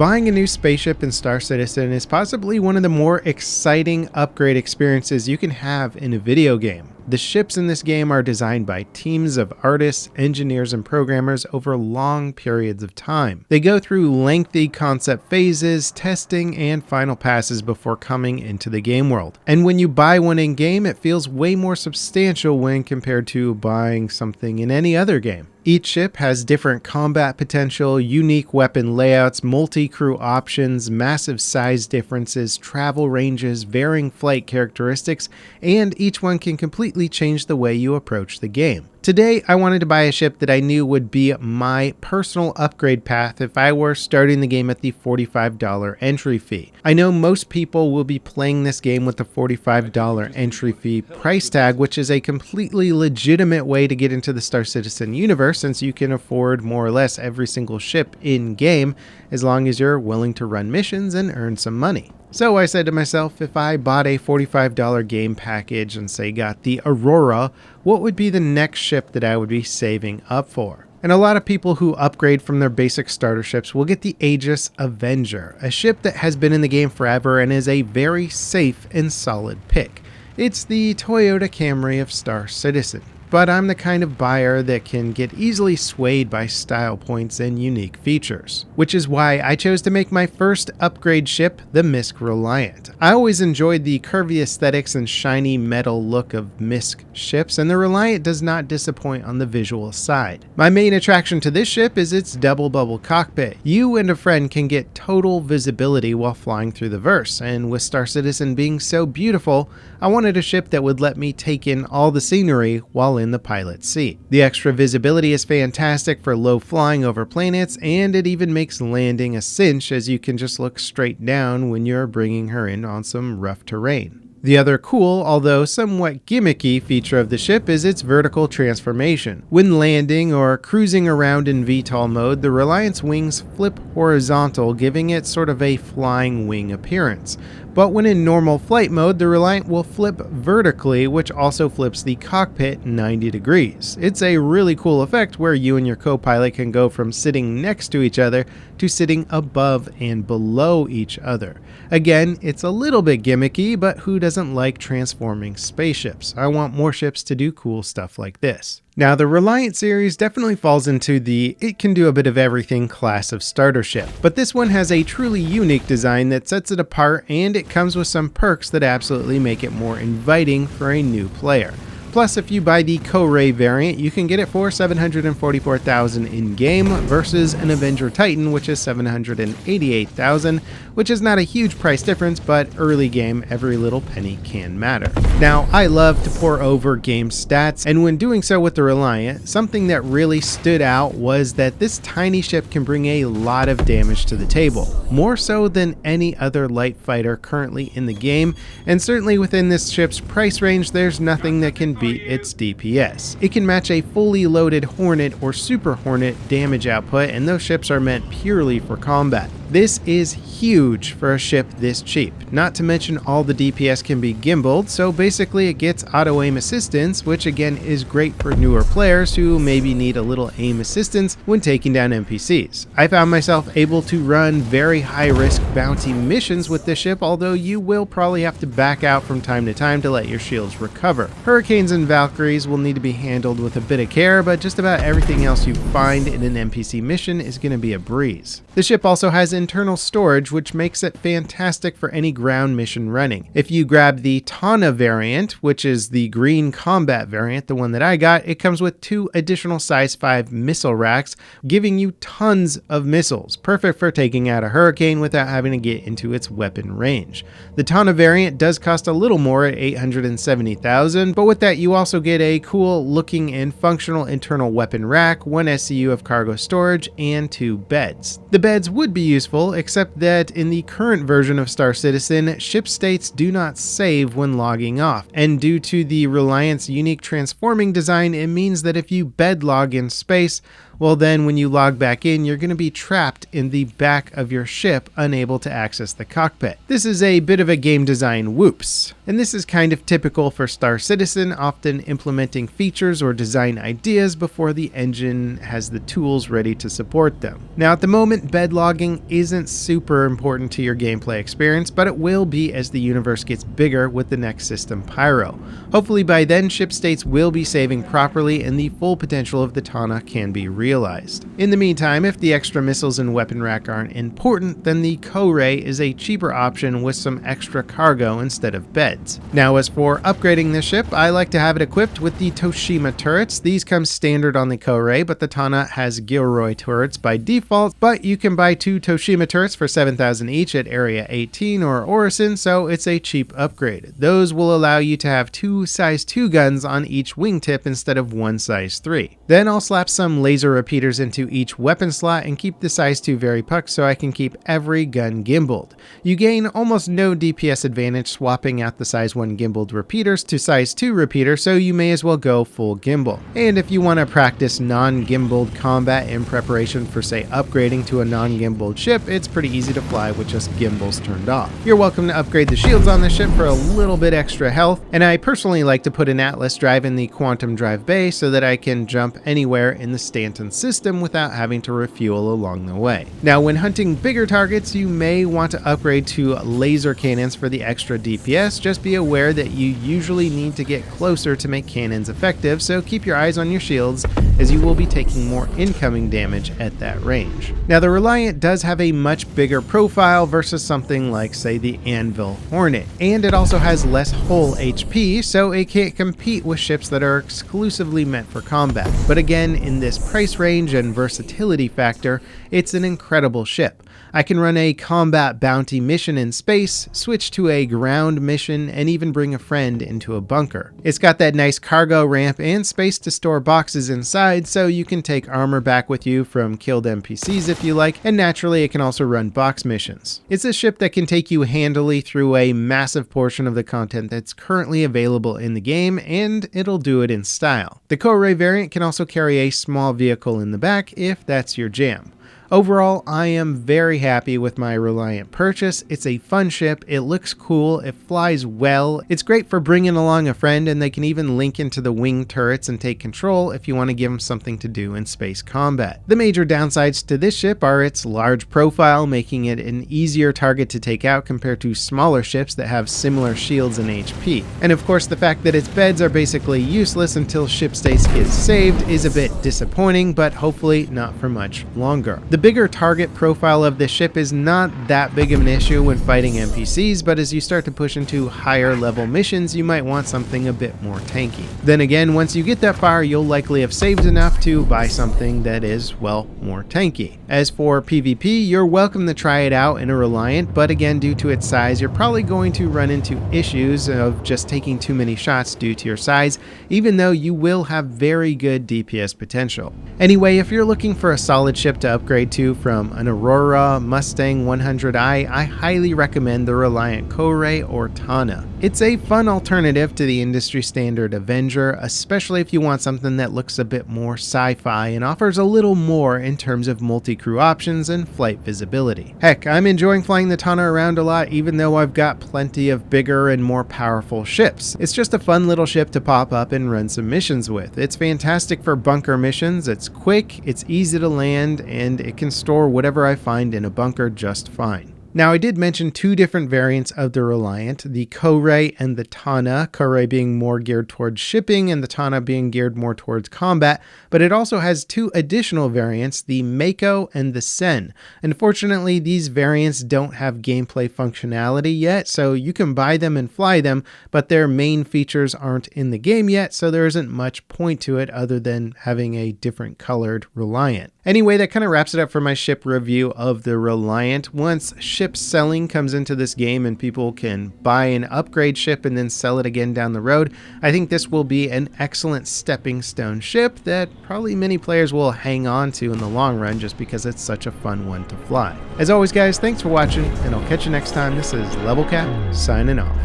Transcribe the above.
Buying a new spaceship in Star Citizen is possibly one of the more exciting upgrade experiences you can have in a video game. The ships in this game are designed by teams of artists, engineers, and programmers over long periods of time. They go through lengthy concept phases, testing, and final passes before coming into the game world. And when you buy one in game, it feels way more substantial when compared to buying something in any other game. Each ship has different combat potential, unique weapon layouts, multi-crew options, massive size differences, travel ranges, varying flight characteristics, and each one can completely change the way you approach the game. Today, I wanted to buy a ship that I knew would be my personal upgrade path if I were starting the game at the $45 entry fee. I know most people will be playing this game with the $45 entry fee price tag, which is a completely legitimate way to get into the Star Citizen universe, since you can afford more or less every single ship in-game as long as you're willing to run missions and earn some money. So I said to myself, if I bought a $45 game package and say got the Aurora, what would be the next ship that I would be saving up for? And a lot of people who upgrade from their basic starter ships will get the Aegis Avenger, a ship that has been in the game forever and is a very safe and solid pick. It's the Toyota Camry of Star Citizen. But I'm the kind of buyer that can get easily swayed by style points and unique features, which is why I chose to make my first upgrade ship the MISC Reliant. I always enjoyed the curvy aesthetics and shiny metal look of MISC ships, and the Reliant does not disappoint on the visual side. My main attraction to this ship is its double bubble cockpit. You and a friend can get total visibility while flying through the verse, and with Star Citizen being so beautiful, I wanted a ship that would let me take in all the scenery while in the pilot's seat. The extra visibility is fantastic for low flying over planets, and it even makes landing a cinch as you can just look straight down when you're bringing her in on some rough terrain. The other cool, although somewhat gimmicky feature of the ship is its vertical transformation. When landing or cruising around in VTOL mode, the Reliant's wings flip horizontal, giving it sort of a flying wing appearance. But when in normal flight mode, the Reliant will flip vertically, which also flips the cockpit 90 degrees. It's a really cool effect where you and your co-pilot can go from sitting next to each other to sitting above and below each other. Again, it's a little bit gimmicky, but who doesn't like transforming spaceships? I want more ships to do cool stuff like this. Now, the Reliant series definitely falls into the it can do a bit of everything class of starter ship, but this one has a truly unique design that sets it apart, and it comes with some perks that absolutely make it more inviting for a new player. Plus, if you buy the Co-Ray variant, you can get it for $744,000 in-game versus an Avenger Titan, which is $788,000, which is not a huge price difference, but early game, every little penny can matter. Now, I love to pour over game stats, and when doing so with the Reliant, something that really stood out was that this tiny ship can bring a lot of damage to the table, more so than any other light fighter currently in the game, and certainly within this ship's price range, there's nothing that can beat its DPS. It can match a fully loaded Hornet or Super Hornet damage output, and those ships are meant purely for combat. This is huge for a ship this cheap. Not to mention all the DPS can be gimbaled, so basically it gets auto aim assistance, which again is great for newer players who maybe need a little aim assistance when taking down NPCs. I found myself able to run very high risk bounty missions with this ship, although you will probably have to back out from time to time to let your shields recover. Hurricanes and Valkyries will need to be handled with a bit of care, but just about everything else you find in an NPC mission is going to be a breeze. The ship also has internal storage, which makes it fantastic for any ground mission running. If you grab the Tana variant, which is the green combat variant, the one that I got, it comes with 2 additional size 5 missile racks, giving you tons of missiles, perfect for taking out a Hurricane without having to get into its weapon range. The Tana variant does cost a little more at $870,000, but with that you also get a cool looking and functional internal weapon rack, 1 SCU of cargo storage, and 2 beds. The beds would be useful, except that in the current version of Star Citizen, ship states do not save when logging off, and due to the Reliant's unique transforming design, it means that if you bed log in space, Well, then when you log back in, you're going to be trapped in the back of your ship, unable to access the cockpit. This is a bit of a game design whoops. And this is kind of typical for Star Citizen, often implementing features or design ideas before the engine has the tools ready to support them. Now, at the moment, bed logging isn't super important to your gameplay experience, but it will be as the universe gets bigger with the next system, Pyro. Hopefully by then, ship states will be saving properly and the full potential of the Tana can be realized. In the meantime, if the extra missiles and weapon rack aren't important, then the Ko-Ray is a cheaper option with some extra cargo instead of beds. Now, as for upgrading this ship, I like to have it equipped with the Toshima turrets. These come standard on the Ko-Ray, but the Tana has Gilroy turrets by default, but you can buy 2 Toshima turrets for 7,000 each at Area 18 or Orison, so it's a cheap upgrade. Those will allow you to have 2 size 2 guns on each wingtip instead of 1 size 3. Then I'll slap some laser repeaters into each weapon slot and keep the size 2 Varipuck so I can keep every gun gimbaled. You gain almost no DPS advantage swapping out the size 1 gimbaled repeaters to size 2 repeater, so you may as well go full gimbal. And if you want to practice non-gimbaled combat in preparation for, say, upgrading to a non-gimbaled ship, it's pretty easy to fly with just gimbals turned off. You're welcome to upgrade the shields on this ship for a little bit extra health, and I personally like to put an Atlas drive in the Quantum Drive bay so that I can jump anywhere in the Stanton system without having to refuel along the way. Now, when hunting bigger targets, you may want to upgrade to laser cannons for the extra DPS. Just be aware that you usually need to get closer to make cannons effective, so keep your eyes on your shields as you will be taking more incoming damage at that range. Now, the Reliant does have a much bigger profile versus something like, say, the Anvil Hornet, and it also has less hull HP, so it can't compete with ships that are exclusively meant for combat. But again, in this price range and versatility factor, it's an incredible ship. I can run a combat bounty mission in space, switch to a ground mission, and even bring a friend into a bunker. It's got that nice cargo ramp and space to store boxes inside, so you can take armor back with you from killed NPCs if you like, and naturally it can also run box missions. It's a ship that can take you handily through a massive portion of the content that's currently available in the game, and it'll do it in style. The Ko-Ray variant can also carry a small vehicle in the back if that's your jam. Overall, I am very happy with my Reliant purchase. It's a fun ship, it looks cool, it flies well, it's great for bringing along a friend, and they can even link into the wing turrets and take control if you want to give them something to do in space combat. The major downsides to this ship are its large profile, making it an easier target to take out compared to smaller ships that have similar shields and HP. And of course, the fact that its beds are basically useless until ship states get saved is a bit disappointing, but hopefully not for much longer. The bigger target profile of this ship is not that big of an issue when fighting NPCs, but as you start to push into higher level missions, you might want something a bit more tanky. Then again, once you get that far, you'll likely have saved enough to buy something that is, well, more tanky. As for PvP, you're welcome to try it out in a Reliant, but again, due to its size, you're probably going to run into issues of just taking too many shots due to your size, even though you will have very good DPS potential. Anyway, if you're looking for a solid ship to upgrade to from an Aurora, Mustang 100i, I highly recommend the Reliant Ko-Ray or Tana. It's a fun alternative to the industry standard Avenger, especially if you want something that looks a bit more sci-fi and offers a little more in terms of multi-crew options and flight visibility. Heck, I'm enjoying flying the Tana around a lot even though I've got plenty of bigger and more powerful ships. It's just a fun little ship to pop up and run some missions with. It's fantastic for bunker missions, it's quick, it's easy to land, and it can store whatever I find in a bunker just fine. Now, I did mention 2 different variants of the Reliant, the Ko-Ray and the Tana, Ko-Ray being more geared towards shipping and the Tana being geared more towards combat, but it also has 2 additional variants, the Mako and the Sen. Unfortunately, these variants don't have gameplay functionality yet, so you can buy them and fly them, but their main features aren't in the game yet, so there isn't much point to it other than having a different colored Reliant. Anyway, that kind of wraps it up for my ship review of the Reliant. Once ship selling comes into this game and people can buy an upgrade ship and then sell it again down the road, I think this will be an excellent stepping stone ship that probably many players will hang on to in the long run just because it's such a fun one to fly. As always, guys, thanks for watching, and I'll catch you next time. This is Level Cap, signing off.